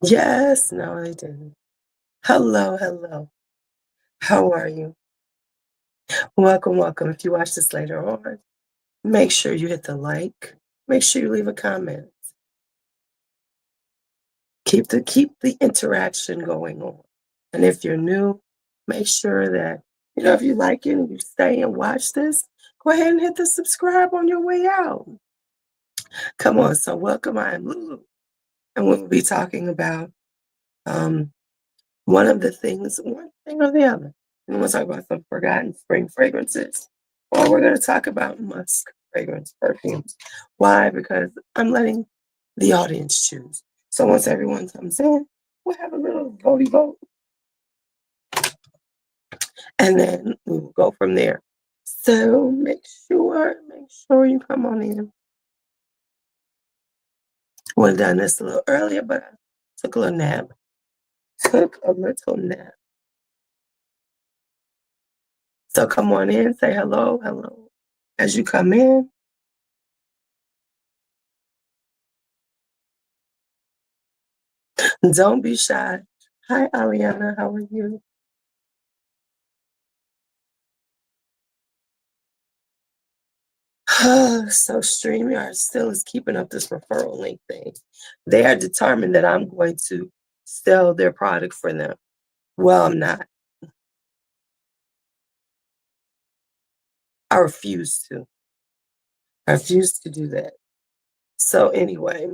Yes, no, they didn't. Hello, hello. How are you? Welcome, welcome. If you watch this later on, make sure you hit the like. Make sure you leave a comment. Keep the interaction going on. And if you're new, make sure that, if you like it and you stay and watch this, go ahead and hit the subscribe on your way out. Come on, so welcome. I'm LuuLuu, and we'll be talking about um one thing or the other. And we'll talk about some forgotten spring fragrances. Or we're going to talk about musk fragrance perfumes. Why? Because I'm letting the audience choose. So once everyone comes in, we'll have a little votey vote. And then we'll go from there. So make sure you come on in. Would have done this a little earlier, but I took a little nap. Took a little nap. So come on in, say hello, hello. As you come in, don't be shy. Hi, Aliana, how are you? So StreamYard still is keeping up this referral link thing. They are determined that I'm going to sell their product for them. Well, I'm not. I refuse to. I refuse to do that. So anyway,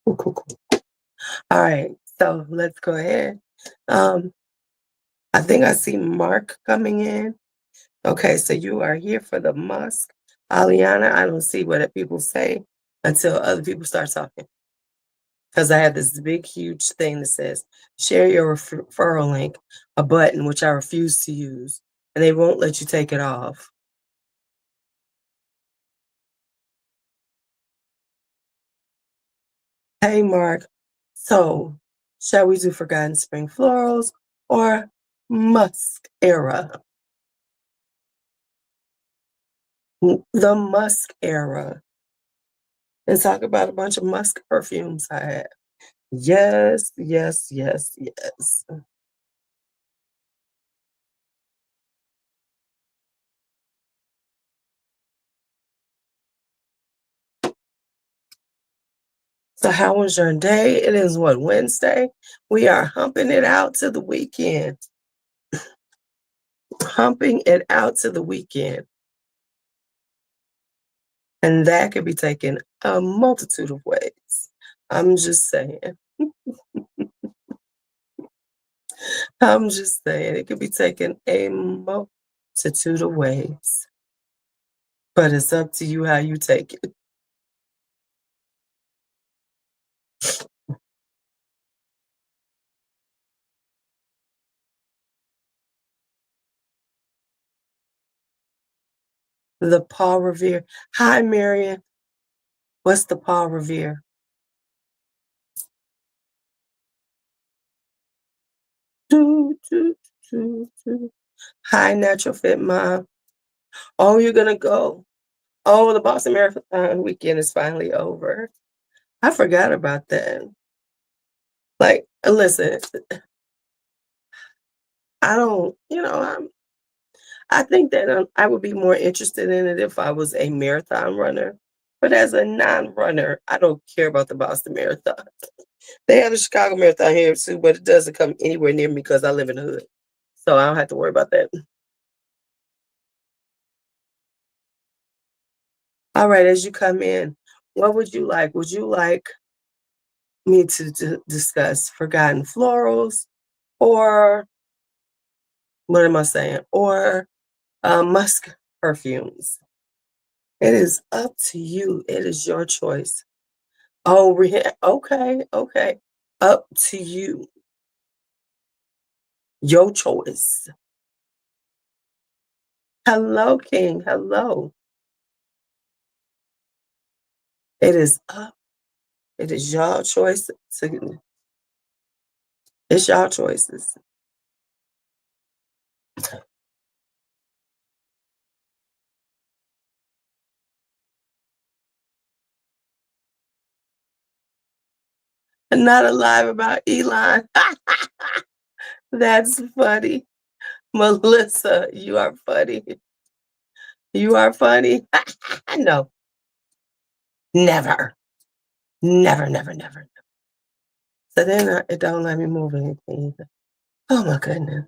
cool, cool, cool. All right, so let's go ahead. Um, I think I see Mark coming in. Okay, so you are here for the Musk. Aliana, I don't see what people say until other people start talking. Because I have this big, huge thing that says share your referral link, a button which I refuse to use, and they won't let you take it off. Hey, Mark. So, shall we do Forgotten Spring Florals or Musk Era? The Musk Era. And talk about a bunch of musk perfumes I have. Yes, yes, yes, yes. So how was your day? It is what, Wednesday? We are humping it out to the weekend. Humping it out to the weekend. And that could be taken a multitude of ways. I'm just saying. I'm just saying it could be taken a multitude of ways. But it's up to you how you take it. The Paul Revere. Hi, Marion. What's the Paul Revere? Do, do, do, do. Hi, Natural Fit Mom. Oh, you're gonna go. Oh, the Boston Marathon weekend is finally over. I forgot about that. Like, listen, I don't, I think that I would be more interested in it if I was a marathon runner. But as a non-runner, I don't care about the Boston Marathon. They have the Chicago Marathon here too, but it doesn't come anywhere near me because I live in the hood. So I don't have to worry about that. All right, as you come in, what would you like? Would you like me to discuss Forgotten Florals or what am I saying? Or musk perfumes? It is up to you. It is your choice. Oh, okay, okay. Up to you. Your choice. Hello, King. Hello. It is up. It is your choice. It's your choices. Not alive about Elon. That's funny. Melissa, you are funny. You are funny. No, never. Never, never, never. So then it don't let me move anything either. Oh my goodness.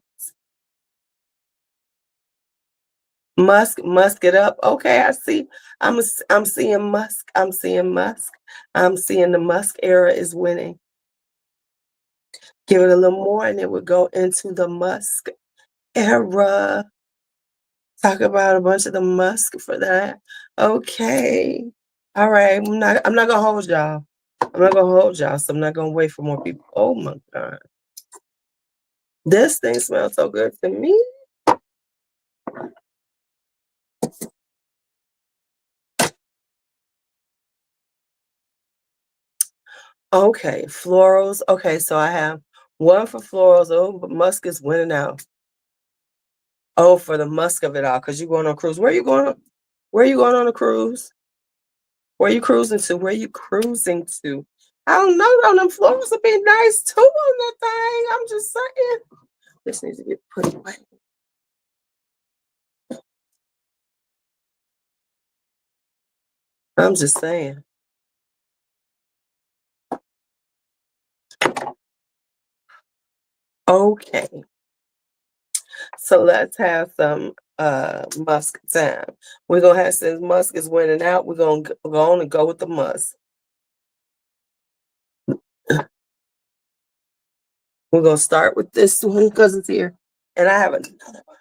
Musk it up. Okay, I see. I'm seeing Musk. I'm seeing Musk. I'm seeing the Musk era is winning. Give it a little more and it would go into the Musk era. Talk about a bunch of the Musk for that. Okay. All right. I'm not gonna hold y'all. I'm not gonna hold y'all, so I'm not gonna wait for more people. Oh my god. This thing smells so good to me. Okay, florals. Okay, so I have one for florals. Oh, but musk is winning out. Oh, for the musk of it all, because you're going on a cruise. Where are you going on? Where are you going on a cruise? Where are you cruising to? Where are you cruising to? I don't know though. Them florals would be nice too on that thing. I'm just saying. This needs to get put away. I'm just saying. Okay. So let's have some musk time. We're gonna have, since musk is winning out, we're gonna go on and go with the musk. We're gonna start with this one because it's here. And I have another one.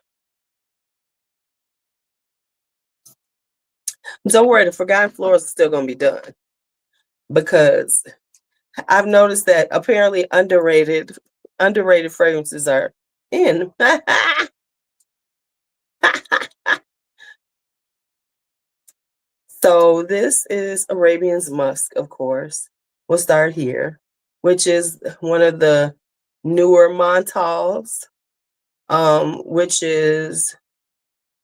Don't worry, the Forgotten Flowers is still gonna be done. Because I've noticed that apparently underrated fragrances are in. So this is Arabian's Musk, of course. We'll start here, which is one of the newer Montals, which is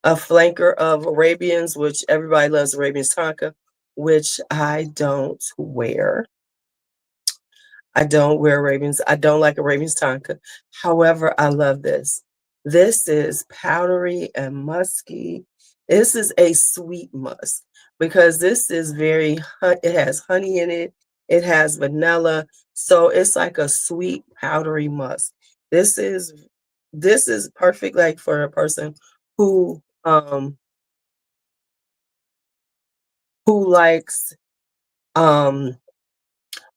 a flanker of Arabians, which everybody loves Arabian's Tonka, which I don't wear. I don't wear Arabians. I don't like Arabian's Tonka. However, I love this. This is powdery and musky. This is a sweet musk because this is it has honey in it. It has vanilla. So it's like a sweet powdery musk. This is perfect like for a person who likes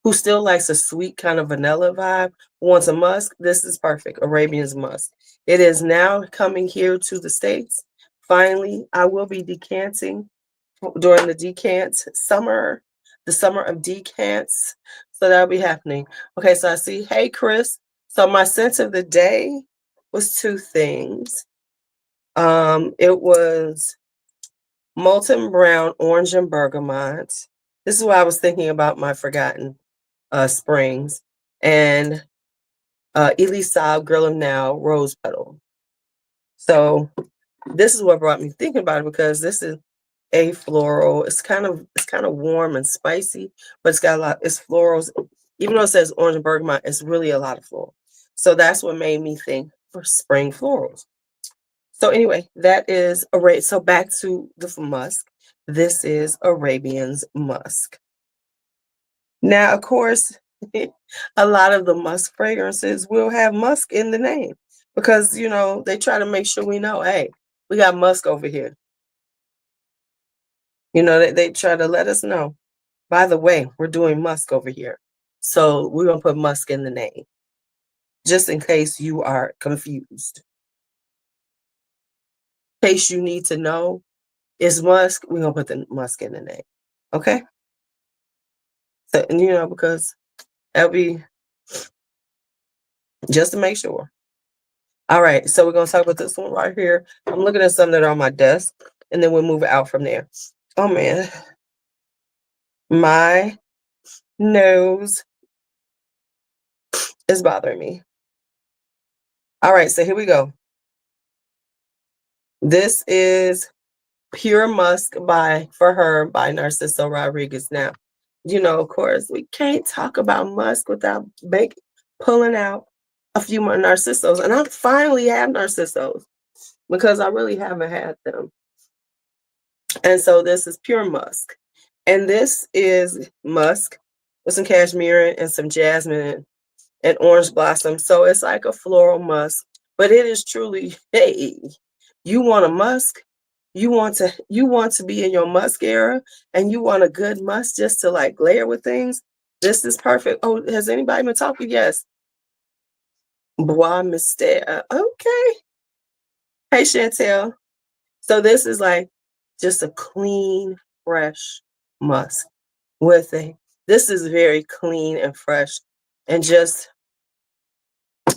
who still likes a sweet kind of vanilla vibe, wants a musk, this is perfect. Arabian's Musk. It is now coming here to the States. Finally, I will be decanting during the the summer of decants. So that'll be happening. Okay, so I see, hey, Chris. So my scent of the day was two things. It was molten brown, orange, and bergamot. This is why I was thinking about my forgotten Springs, and Elisa Girl of Now Rose Petal. So this is what brought me thinking about it because this is a floral. It's kind of warm and spicy, but it's got a lot. It's florals. Even though it says orange and bergamot, it's really a lot of floral. So that's what made me think for spring florals. So anyway, that is so back to the musk. This is Arabian's Musk. Now, of course, a lot of the musk fragrances will have musk in the name because, they try to make sure we know, hey, we got musk over here. They try to let us know, by the way, we're doing musk over here. So we're going to put musk in the name just in case you are confused. In case you need to know it's musk, we're going to put the musk in the name. Okay? So, because that'll be just to make sure. All right, so we're going to talk about this one right here. I'm looking at some that are on my desk, and then we'll move it out from there. Oh, man. My nose is bothering me. All right, so here we go. This is Pure Musk by Narciso Rodriguez. Now, of course, we can't talk about musk without pulling out a few more Narcissos. And I finally have Narcissos because I really haven't had them. And so this is pure musk. And this is musk with some cashmere and some jasmine and orange blossom. So it's like a floral musk, but it is truly, hey, you want a musk? You want to be in your musk era and you want a good musk just to like layer with things. This is perfect. Oh, has anybody been talking? Yes. Bois Mystère. Okay. Hey Chantel. So this is like just a clean, fresh musk with a this is very clean and fresh and just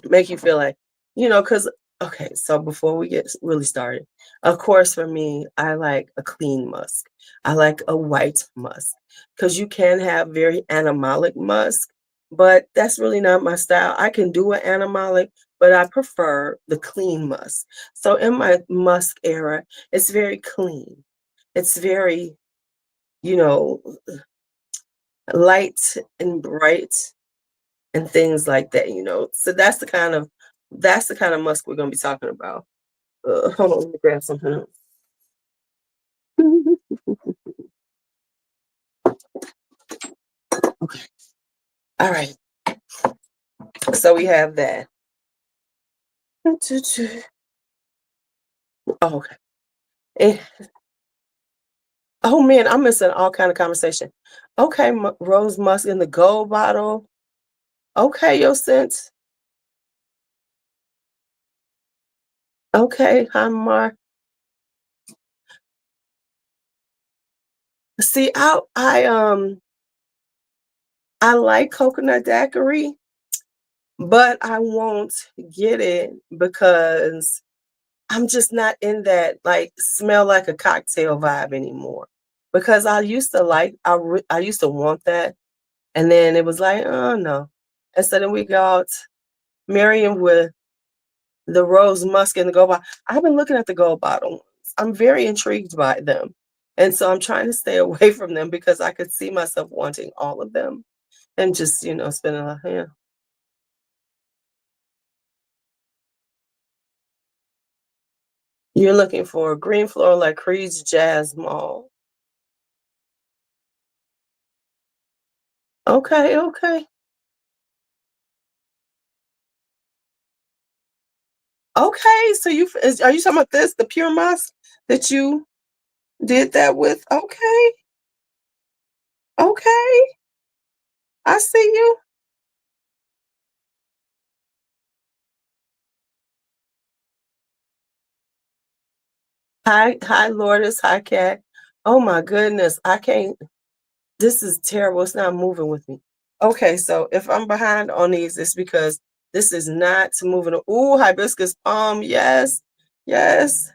make you feel like, because, okay, so before we get really started, of course, for me, I like a clean musk. I like a white musk because you can have very animalic musk, but that's really not my style. I can do an animalic, but I prefer the clean musk. So in my musk era, it's very clean. It's very, you know, light and bright and things like that. So that's the kind of musk we're gonna be talking about. Hold on, let me grab something else. Okay. All right. So we have that. Oh, okay. Eh, oh man, I'm missing all kind of conversation. Okay, rose musk in the gold bottle. Okay, your scent. Okay, hi Mar. See, I like coconut daiquiri, but I won't get it because I'm just not in that like smell like a cocktail vibe anymore. Because I used to want that, and then it was like, oh no. And so then we got Miriam with the rose musk and the gold bottle. I've been looking at the gold bottle ones. I'm very intrigued by them. And so I'm trying to stay away from them because I could see myself wanting all of them and just, spending yeah. You're looking for green floral like Creed's Jazz Mall. Okay, okay. Okay, so are you talking about this, the pure musk that you did that with? Okay, okay, I see you. Hi, Lourdes, hi, Cat. Oh my goodness, I can't. This is terrible. It's not moving with me. Okay, so if I'm behind on these, it's because this is not moving. Ooh, hibiscus palm. Yes, yes.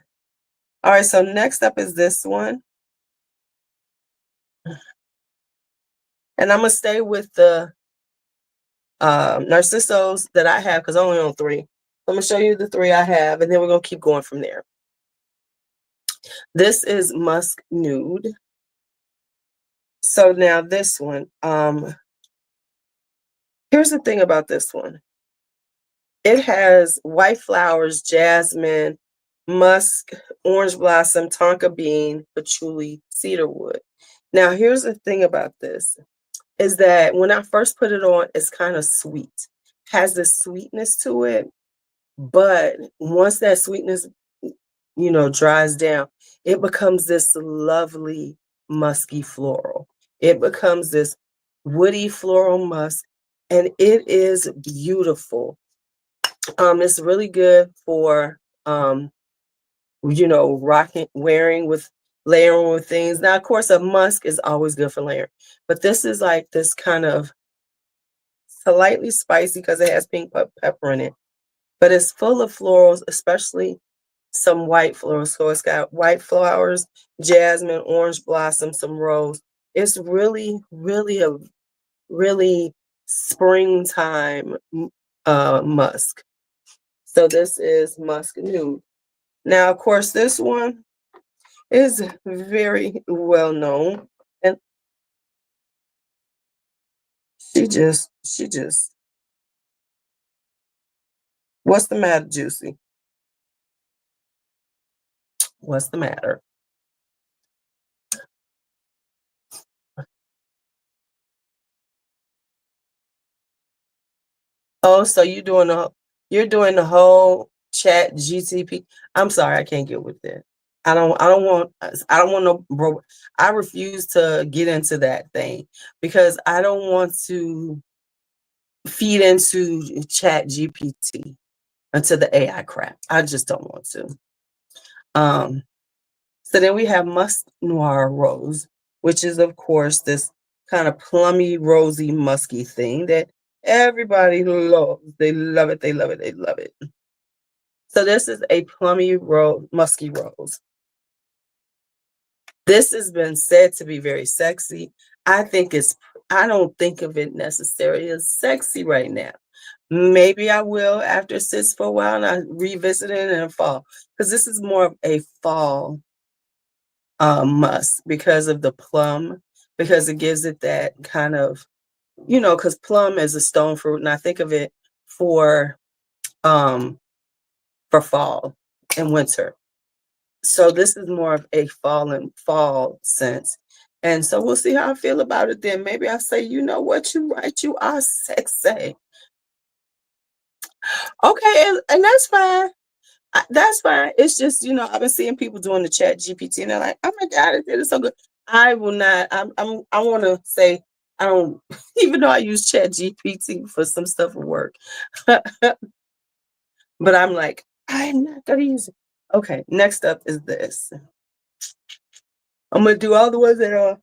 All right, so next up is this one. And I'm gonna stay with the Narcissos that I have because I only own three. I'm gonna show you the three I have, and then we're gonna keep going from there. This is Musk Nude. So now this one, here's the thing about this one. It has white flowers, jasmine, musk, orange blossom, tonka bean, patchouli, cedarwood. Now, here's the thing about this is that when I first put it on, it's kind of sweet, has this sweetness to it. But once that sweetness, dries down, it becomes this lovely musky floral. It becomes this woody floral musk, and it is beautiful. It's really good for wearing with layering with things. Now, of course, a musk is always good for layering, but this is like this kind of slightly spicy because it has pink pepper in it, but it's full of florals, especially some white florals. So it's got white flowers, jasmine, orange blossom, some rose. It's really, really a really springtime musk. So this is Musk Nude. Now, of course, this one is very well known. And She just, what's the matter, Juicy? What's the matter? Oh, so you're doing the whole chat GTP. I'm sorry, I can't get with that. I don't want no bro. I refuse to get into that thing because I don't want to feed into chat GPT into the AI crap. I just don't want to. Um, so then we have Musk Noir Rose, which is of course this kind of plummy, rosy, musky thing that everybody loves. They love it, they love it, they love it. So this is a plummy rose, musky rose. This has been said to be very sexy. I don't think of it necessarily as sexy right now. Maybe I will after it sits for a while and I revisit it in the fall. Because this is more of a fall musk because of the plum, because it gives it that kind of, because plum is a stone fruit, and I think of it for um for fall and winter. So this is more of a fall sense. And so we'll see how I feel about it then. Maybe I'll say, you know what, you right, you are sexy. Okay, and that's fine. That's fine. It's just, I've been seeing people doing the chat GPT and they're like, oh my God, it is so good. I will not, I want to say, I don't, even though I use chat GPT for some stuff at work, but I'm like, I'm not going to use it. Okay, next up is this. I'm going to do all the ones that are on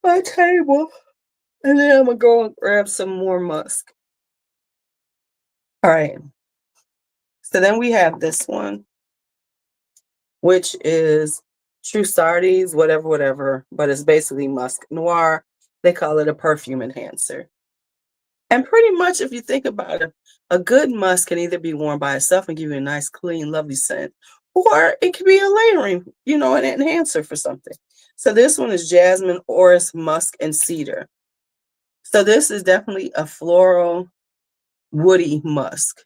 my table and then I'm going to go and grab some more musk. All right. So then we have this one, which is True Sardi's, whatever, but it's basically Musk Noir. They call it a perfume enhancer. And pretty much, if you think about it, a good musk can either be worn by itself and give you a nice, clean, lovely scent, or it could be a layering, an enhancer for something. So this one is jasmine, orris, musk, and cedar. So this is definitely a floral, woody musk.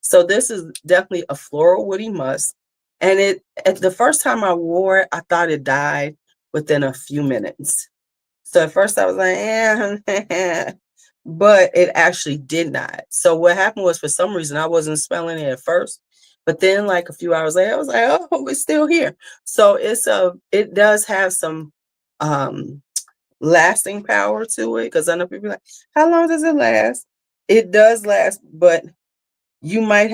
So this is definitely a floral woody musk. And at the first time I wore it, I thought it died within a few minutes. So at first I was like, yeah, but it actually did not. So what happened was, for some reason, I wasn't smelling it at first. But then like a few hours later, I was like, oh, it's still here. So it does have some lasting power to it. Because I know people are like, how long does it last? It does last, but you might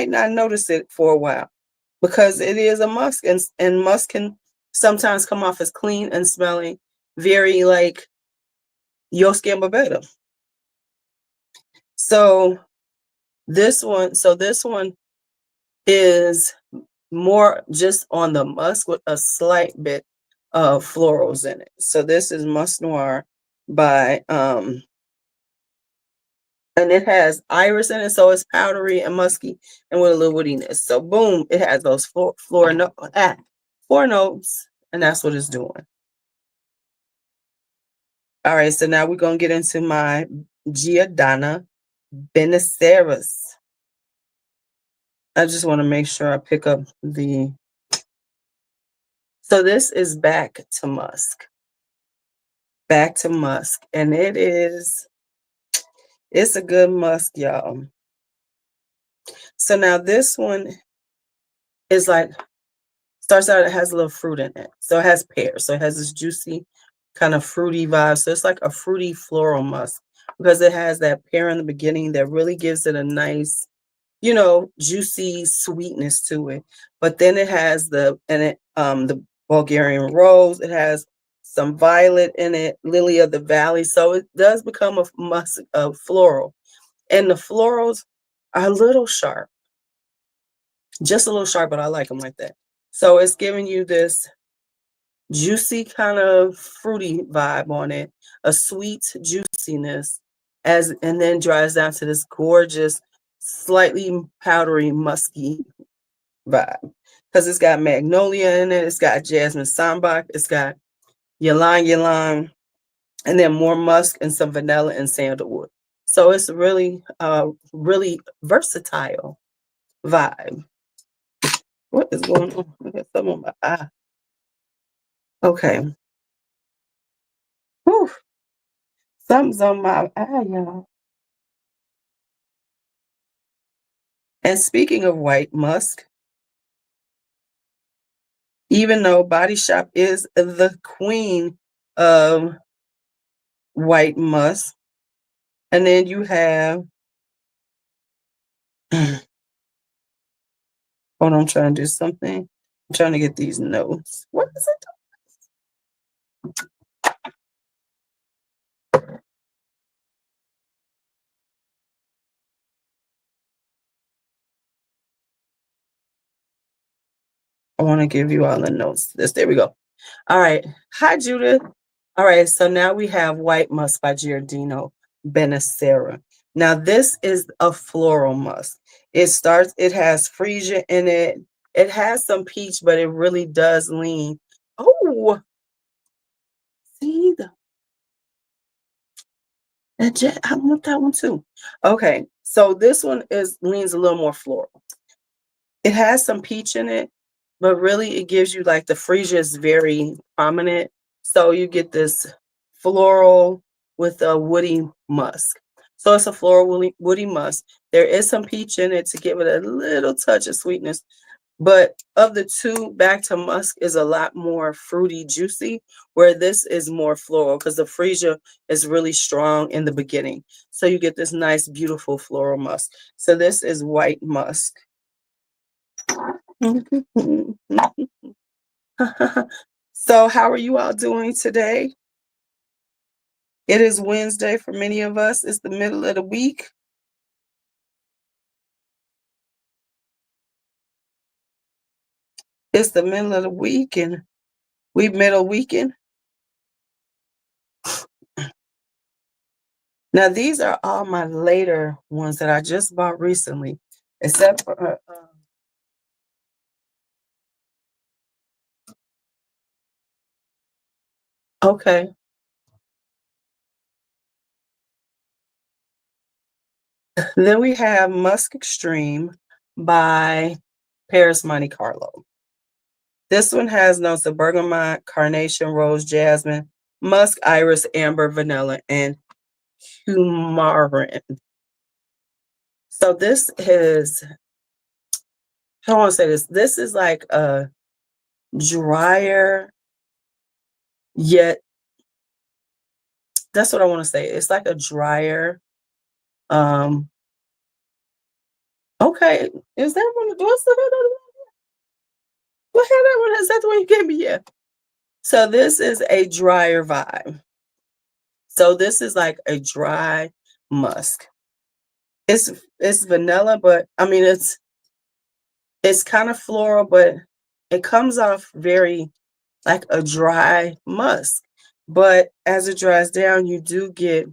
not notice it for a while because it is a musk, and musk can sometimes come off as clean and smelling very like your skin but better. So this one is more just on the musk with a slight bit of florals in it. So this is Musk Noir by and it has iris in it, so it's powdery and musky and with a little woodiness. So boom, it has those four notes, and that's what it's doing. All right, so now we're gonna get into my Giordana Benaceras. I just want to make sure I pick up the. So this is Back to Musk. Back to Musk, and it's a good musk, y'all. So now this one is like, starts out, it has a little fruit in it. So it has pear. So it has this juicy kind of fruity vibe. So it's like a fruity floral musk because it has that pear in the beginning that really gives it a nice, juicy sweetness to it. But then it has the Bulgarian rose. It has some violet in it, lily of the valley. So it does become a musk of floral. And the florals are a little sharp, just a little sharp, but I like them like that. So it's giving you this juicy kind of fruity vibe on it, a sweet juiciness, and then dries down to this gorgeous, slightly powdery, musky vibe. Because it's got magnolia in it, it's got jasmine sambac, it's got ylang ylang, and then more musk and some vanilla and sandalwood. So it's really, really versatile vibe. What is going on? I got something on my eye. Okay. Whew. Something's on my eye, y'all. And speaking of white musk, even though Body Shop is the queen of white musk, and then you have, hold on, I'm trying to do something. I'm trying to get these notes. What is it? I want to give you all the notes. There we go. All right. Hi, Judith. All right. So now we have White Musk by Giordino Benicera. Now, this is a floral musk. It has freesia in it. It has some peach, but it really does lean. Oh, see, I want that one too. Okay. So this one leans a little more floral. It has some peach in it, but really it gives you like the freesia is very prominent. So you get this floral with a woody musk. So it's a floral woody musk. There is some peach in it to give it a little touch of sweetness. But of the two, Back to Musk is a lot more fruity, juicy, where this is more floral because the freesia is really strong in the beginning. So you get this nice, beautiful floral musk. So this is White Musk. So, how are you all doing today? It is Wednesday for many of us. It's the middle of the week. It's the middle of the week, and we middle weekend. Now, these are all my later ones that I just bought recently, except for okay. Then we have Musk Extreme by Paris Monte Carlo. This one has notes of bergamot, carnation, rose, jasmine, musk, iris, amber, vanilla, and coumarin. So this is, I don't want to say this. This is like a drier, yet that's what I want to say. It's like a drier. Um, okay, is that one? Do I still have that one? What had that one? Is that the one you gave me? Yeah. So this is a drier vibe. So this is like a dry musk. It's vanilla, but I mean it's kind of floral, but it comes off very like a dry musk. But as it dries down, you do get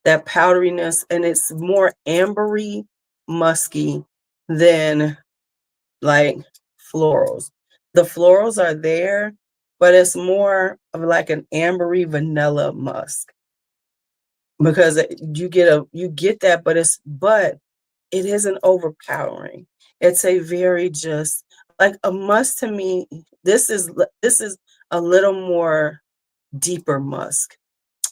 that powderiness, and it's more ambery, musky than like florals. The florals are there, but it's more of like an ambery vanilla musk because you get that, but it isn't overpowering. It's a very just like a musk to me. This is a little more deeper musk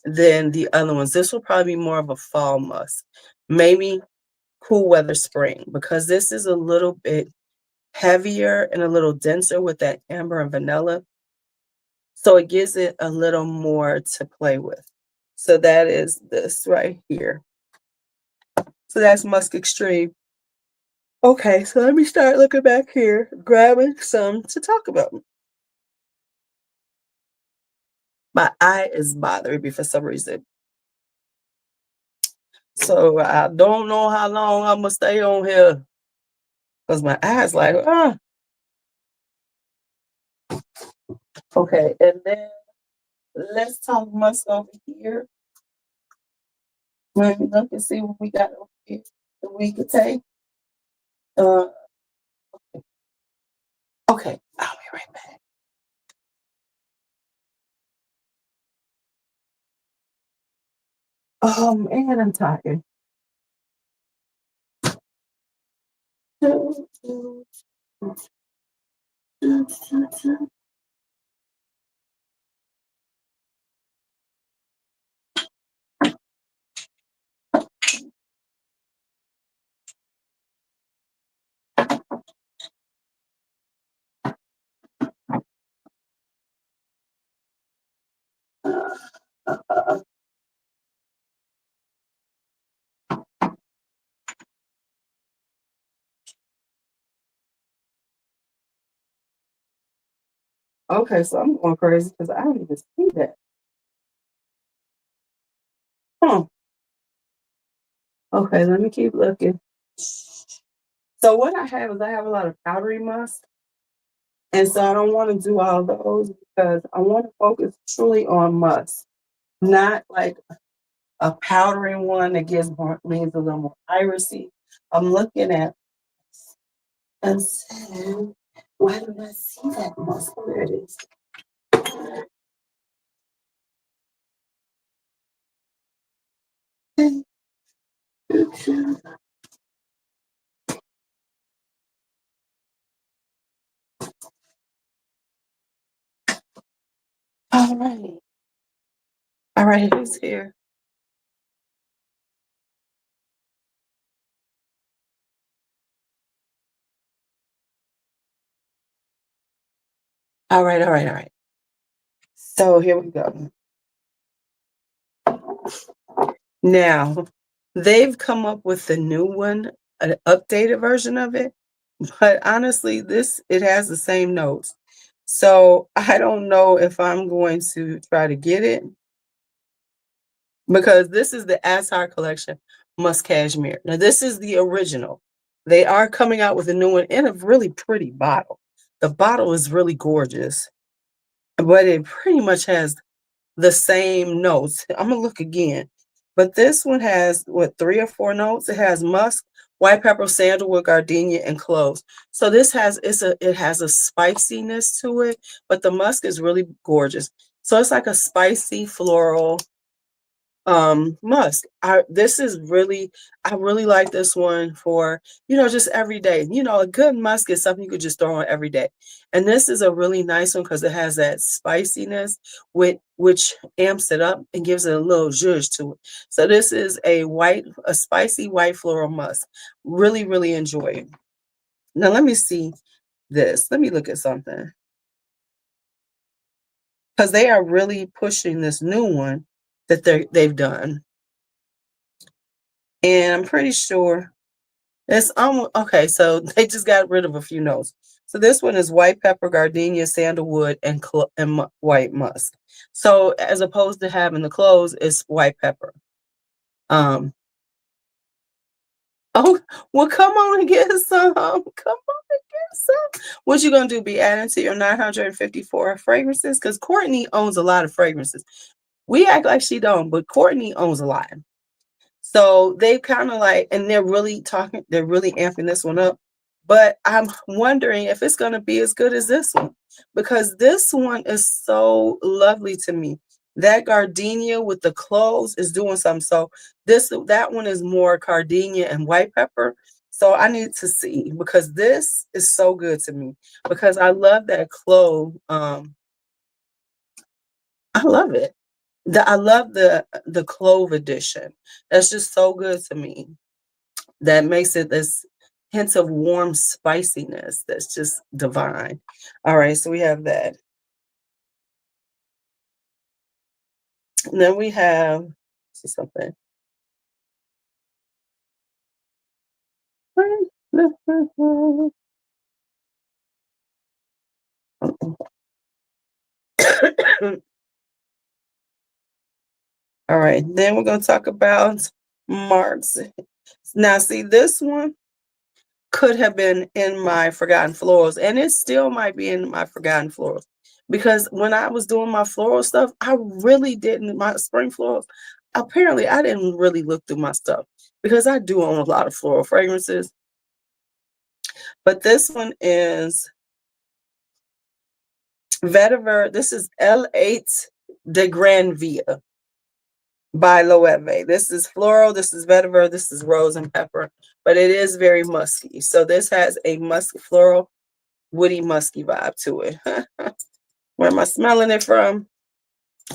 than the other ones. This will probably be more of a fall musk, maybe cool weather spring, because this is a little bit heavier and a little denser with that amber and vanilla. So it gives it a little more to play with. So that is this right here. So that's Musk Extreme. Okay, so let me start looking back here, grabbing some to talk about. My eye is bothering me for some reason. So I don't know how long I'm gonna stay on here because my eyes like, ah. Okay, and then let's talk Musk over here. Let me look and see what we got over here that we could take. Uh, okay, I'll be right back. Oh man, I'm tired. Okay, so I'm going crazy because I don't even see that. Huh. Okay, let me keep looking. So what I have is I have a lot of powdery musk, and so I don't want to do all those because I want to focus truly on musk, not like a powdery one that gives more, leaves a little more irisy. I'm looking at and saying, why do I see that musk? Where it is? All right. All right, who's here? All right, all right, all right. So here we go. Now, they've come up with the new one, an updated version of it, but honestly, this it has the same notes. So I don't know if I'm going to try to get it because this is the Asar collection Musk Cashmere. Now, this is the original. They are coming out with a new one in a really pretty bottle. The bottle is really gorgeous, but it pretty much has the same notes. I'm gonna look again, but this one has what 3 or 4 notes. It has musk, white pepper, sandalwood, gardenia, and cloves. So this has it has a spiciness to it, but the musk is really gorgeous. So it's like a spicy floral musk. I really like this one for, just every day. A good musk is something you could just throw on every day. And this is a really nice one because it has that spiciness which amps it up and gives it a little zhuzh to it. So this is a spicy white floral musk. Really, really enjoy it. Now let me see this. Let me look at something. Because they are really pushing this new one that they've done. And I'm pretty sure it's almost okay. So they just got rid of a few notes. So this one is white pepper, gardenia, sandalwood, and white musk. So as opposed to having the cloves, it's white pepper. Um. Oh well, come on and get some. Come on and get some. What you gonna do? Be adding to your 954 fragrances? Because Courtney owns a lot of fragrances. We act like she don't, but Courtney owns a lot. So they kind of like, and they're really amping this one up. But I'm wondering if it's going to be as good as this one because this one is so lovely to me. That gardenia with the cloves is doing something. So that one is more gardenia and white pepper. So I need to see because this is so good to me because I love that clove. I love it. I love the clove edition. That's just so good to me. That makes it this hint of warm spiciness that's just divine. All right, so we have that. And then we have see something. All right, then we're going to talk about marks. Now, see, this one could have been in my Forgotten Florals, and it still might be in my Forgotten Florals. Because when I was doing my floral stuff, I really didn't, my spring florals, apparently I didn't really look through my stuff because I do own a lot of floral fragrances. But this one is Vetiver. This is L8 de Grand Via. by Loewe. This is floral, this is vetiver, this is rose and pepper, but it is very musky. So this has a musk floral, woody musky vibe to it. Where am I smelling it from?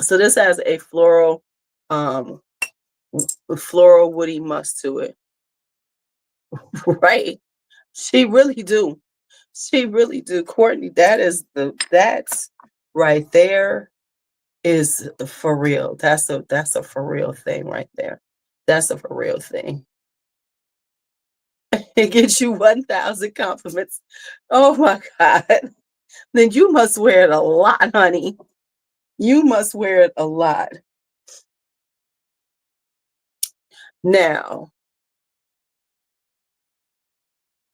So this has a floral, floral woody musk to it. Right. She really do. She really do. Courtney, that's right there is for real. That's a for real thing right there. That's a for real thing. It gets you 1,000 compliments. Oh my God. Then you must wear it a lot, honey. You must wear it a lot. Now,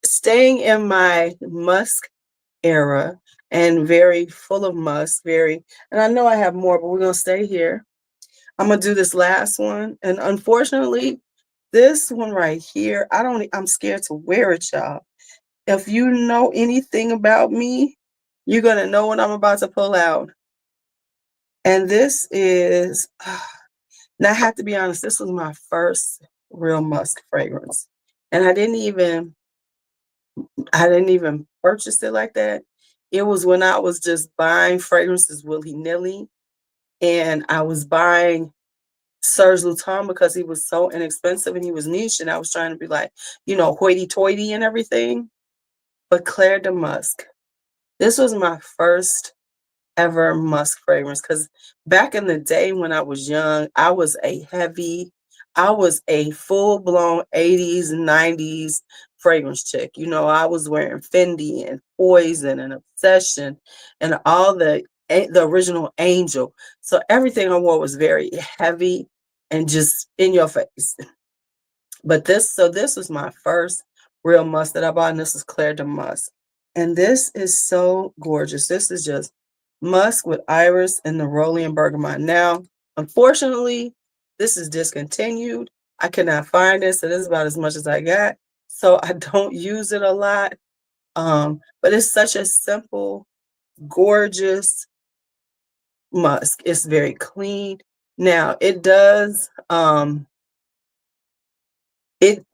staying in my musk era and very full of musk, and I know I have more, but we're gonna stay here. I'm gonna do this last one. And unfortunately, this one right here, I'm scared to wear it, y'all. If you know anything about me, you're gonna know what I'm about to pull out. And this is, now I have to be honest, this was my first real musk fragrance. And I didn't even purchase it like that. It was when I was just buying fragrances willy-nilly. And I was buying Serge Lutens because he was so inexpensive and he was niche. And I was trying to be like, hoity-toity and everything. But Claire de Musk, this was my first ever musk fragrance, because back in the day when I was young, I was a full-blown 80s, 90s fragrance chick. I was wearing Fendi and Poison and Obsession and all the original Angel. So everything I wore was very heavy and just in your face. But this was my first real musk that I bought, and this is Claire de Musk. And this is so gorgeous. This is just musk with iris and neroli and bergamot. Now, unfortunately, this is discontinued. I cannot find it, so this is about as much as I got. So I don't use it a lot. But it's such a simple, gorgeous musk. It's very clean. Now, it does it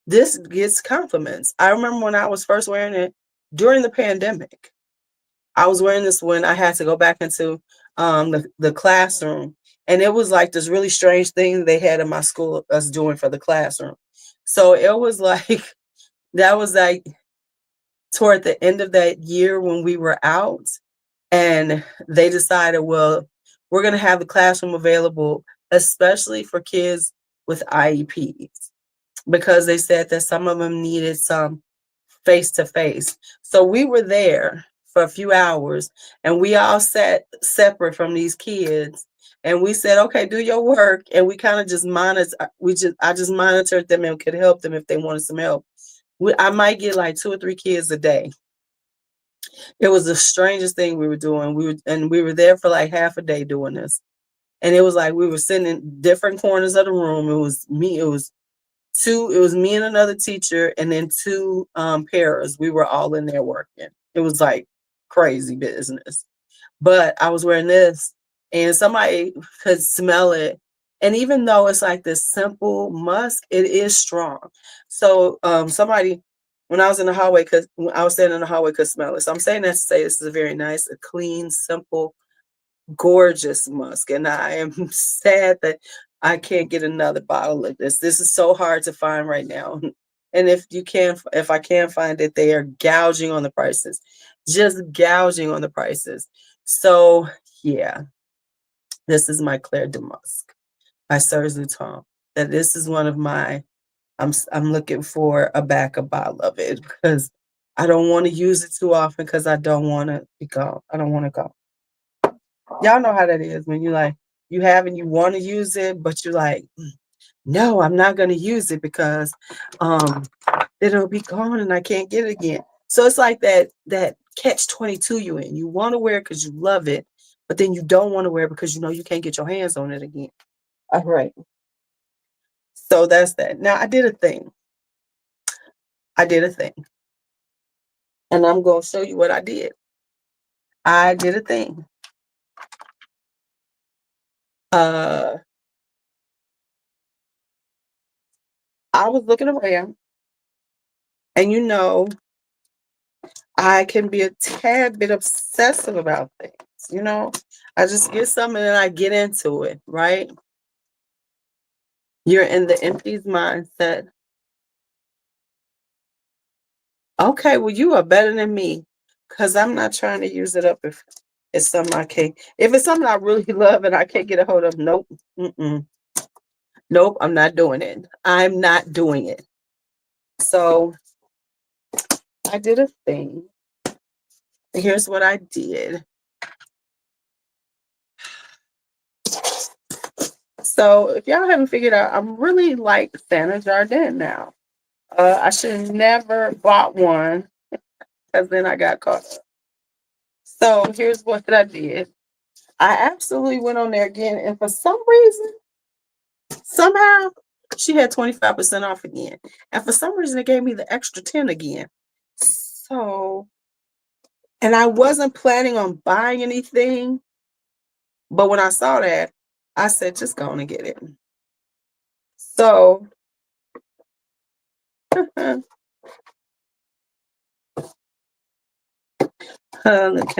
this gets compliments. I remember when I was first wearing it during the pandemic. I was wearing this when I had to go back into the classroom. And it was like this really strange thing they had in my school us doing for the classroom. So it was like, that was like toward the end of that year when we were out, and they decided, well, we're going to have the classroom available, especially for kids with IEPs, because they said that some of them needed some face to face. So we were there for a few hours, and we all sat separate from these kids, and we said, okay, do your work. And we kind of just I just monitored them and could help them if they wanted some help. I might get like 2 or 3 kids a day. It was the strangest thing we were doing. We were there for like half a day doing this. And it was like we were sitting in different corners of the room. It was me and another teacher, and then 2 pairs. We were all in there working. It was like crazy business. But I was wearing this, and somebody could smell it. And even though it's like this simple musk, it is strong. So somebody, when I was in the hallway, because I was standing in the hallway, could smell it. So I'm saying that to say this is a very nice, a clean, simple, gorgeous musk. And I am sad that I can't get another bottle of this. This is so hard to find right now. And if I can find it, they are gouging on the prices, just gouging on the prices. So yeah, this is my Claire de Musk by Serge Lutens. That this is one of my, I'm looking for a backup bottle of it, because I don't want to use it too often, because I don't want to be gone. I don't want to go. Y'all know how that is when you have and you want to use it, but you're like, no, I'm not going to use it because it'll be gone and I can't get it again. So it's like that catch 22 you in. You want to wear it because you love it, but then you don't want to wear it because you can't get your hands on it again. All right. So that's that. Now I did a thing. And I'm going to show you what I did. I did a thing. I was looking around, and I can be a tad bit obsessive about things. I just get something and I get into it, right? You're in the empties mindset. Okay, well, you are better than me because I'm not trying to use it up if it's something I can't. If it's something I really love and I can't get a hold of, nope. Mm-mm. Nope, I'm not doing it. I'm not doing it. So I did a thing. Here's what I did. So if y'all haven't figured out, I'm really like Santa Jardin now. I should have never bought one because then I got caught up. So here's what I did. I absolutely went on there again, and for some reason, somehow, she had 25% off again. And for some reason, it gave me the extra 10 again. So, and I wasn't planning on buying anything, but when I saw that, I said, just go on and get it. So, can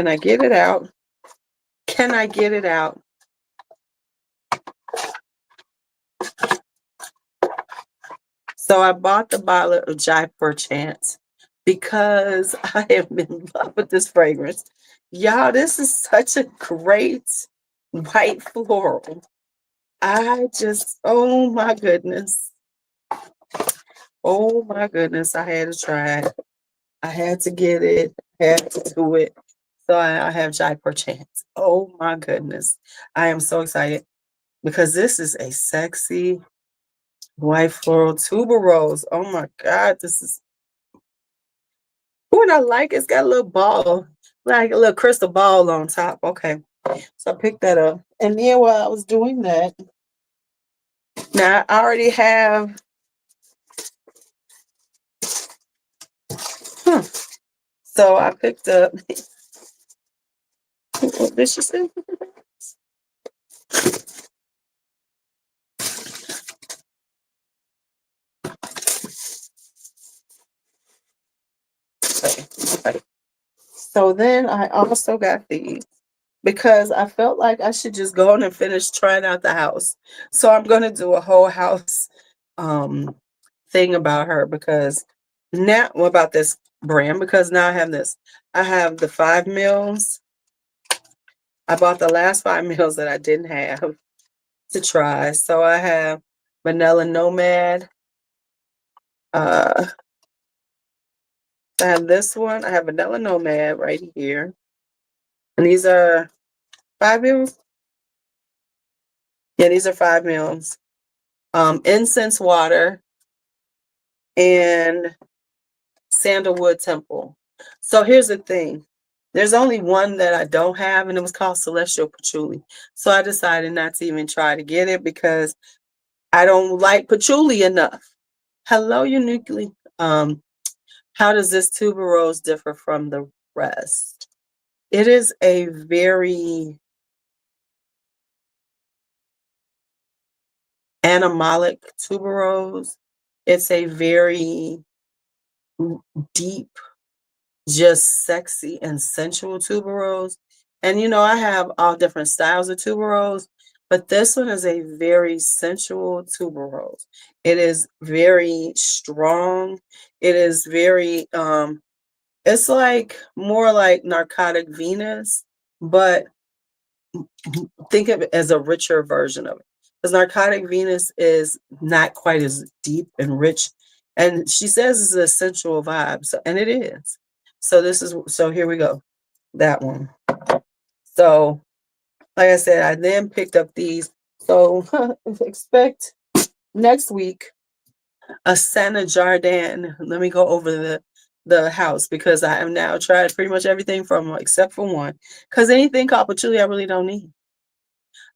I get it out? Can I get it out? So I bought the bottle of Jai Perchance because I am in love with this fragrance. Y'all, this is such a great white floral. Oh my goodness. Oh my goodness. I had to try it. I had to get it. I had to do it. So I have Jai Perchance. Oh my goodness. I am so excited because this is a sexy white floral tuberose. Oh my God. This is what I like. It's got a little ball, like a little crystal ball on top. Okay. So I picked that up. And then while I was doing that, now I already have, so I picked up, what did she say? Okay. So then I also got these because I felt like I should just go on and finish trying out the house. So I'm going to do a whole house um, thing about her because now, about this brand, because now I have this. I have the 5 mils. I bought the last 5 mils that I didn't have to try. So I have Vanilla Nomad. I have this one. I have Vanilla Nomad right here. And these are 5 mils. Yeah, these are 5 mils. Incense water and sandalwood temple. So here's the thing. There's only one that I don't have, and it was called Celestial Patchouli. So I decided not to even try to get it because I don't like patchouli enough. Hello, uniquely. How does this tuberose differ from the rest? It is a very animalic tuberose. It's a very deep, just sexy and sensual tuberose. And I have all different styles of tuberose, but this one is a very sensual tuberose. It is very strong. It is very it's like more like Narcotic Venus, but think of it as a richer version of it. Because Narcotic Venus is not quite as deep and rich. And she says it's a sensual vibe. So, and it is. So here we go. That one. So, like I said, I then picked up these. So expect next week a Santa Jardin. Let me go over the house because I have now tried pretty much everything from except for one. Because anything called patchouli, I really don't need.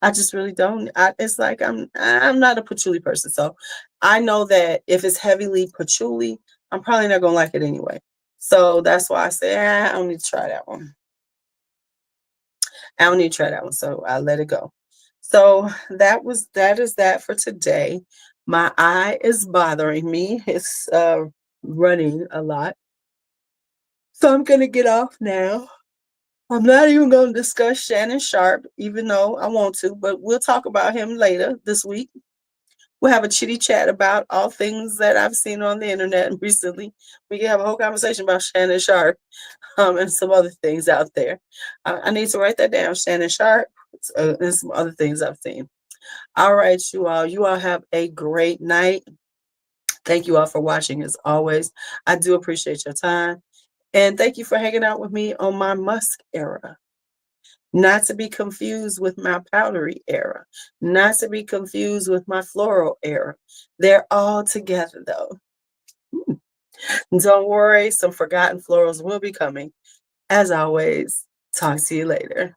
I just really don't. It's like I'm not a patchouli person, so I know that if it's heavily patchouli, I'm probably not gonna like it anyway. So that's why I say I don't need to try that one. I don't need to try that one, so I let it go. So that is that for today. My eye is bothering me. It's running a lot. So I'm going to get off now. I'm not even going to discuss Shannon Sharp, even though I want to, but we'll talk about him later this week. We'll have a chitty chat about all things that I've seen on the internet recently. We can have a whole conversation about Shannon Sharp and some other things out there. I need to write that down, Shannon Sharp, and some other things I've seen. All right, you all. You all have a great night. Thank you all for watching as always. I do appreciate your time. And thank you for hanging out with me on my Musk era. Not to be confused with my powdery era. Not to be confused with my floral era. They're all together though. Don't worry, some forgotten florals will be coming. As always, talk to you later.